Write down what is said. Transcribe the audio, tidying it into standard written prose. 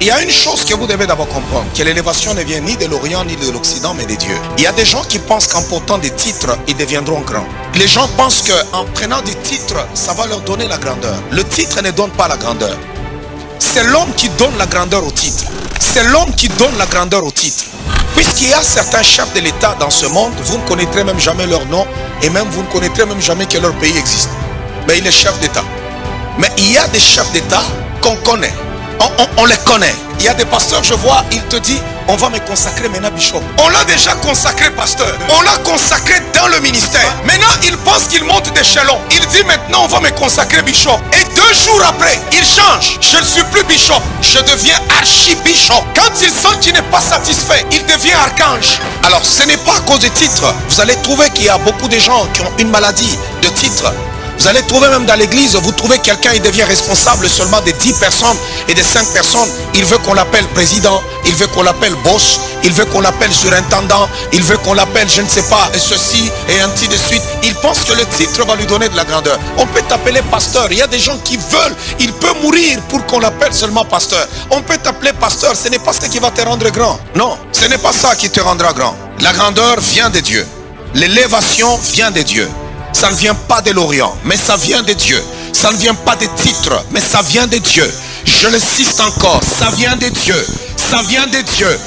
il y a une chose que vous devez d'abord comprendre, que l'élévation ne vient ni de l'Orient ni de l'Occident, mais des dieux. Il y a des gens qui pensent qu'en portant des titres, ils deviendront grands. Les gens pensent qu'en prenant des titres, ça va leur donner la grandeur. Le titre ne donne pas la grandeur. C'est l'homme qui donne la grandeur au titre. C'est l'homme qui donne la grandeur au titre. Puisqu'il y a certains chefs de l'État dans ce monde, vous ne connaîtrez même jamais leur nom et même vous ne connaîtrez même jamais que leur pays existe. Mais il est chef d'État. Mais il y a des chefs d'État qu'on connaît. On les connaît. Il y a des pasteurs, je vois, il te dit, on va me consacrer maintenant bishop. On l'a déjà consacré pasteur. On l'a consacré dans le ministère. Maintenant, il pense qu'il monte d'échelon. Il dit maintenant, on va me consacrer bishop. Et 2 jours après, il change. Je ne suis plus bishop. Je deviens archibishop. Quand il sent qu'il n'est pas satisfait, il devient archange. Alors, ce n'est pas à cause des titres. Vous allez trouver qu'il y a beaucoup de gens qui ont une maladie de titres. Vous allez trouver même dans l'église, vous trouvez quelqu'un, il devient responsable seulement de 10 personnes et de 5 personnes. Il veut qu'on l'appelle président, il veut qu'on l'appelle boss, il veut qu'on l'appelle surintendant, il veut qu'on l'appelle je ne sais pas, ceci et ainsi de suite. Il pense que le titre va lui donner de la grandeur. On peut t'appeler pasteur, il y a des gens qui veulent, il peut mourir pour qu'on l'appelle seulement pasteur. On peut t'appeler pasteur, ce n'est pas ce qui va te rendre grand. Non, ce n'est pas ça qui te rendra grand. La grandeur vient de Dieu. L'élévation vient de Dieu. Ça ne vient pas de l'Orient, mais ça vient de Dieu. Ça ne vient pas des titres, mais ça vient de Dieu. Je le cite encore, ça vient de Dieu. Ça vient de Dieu.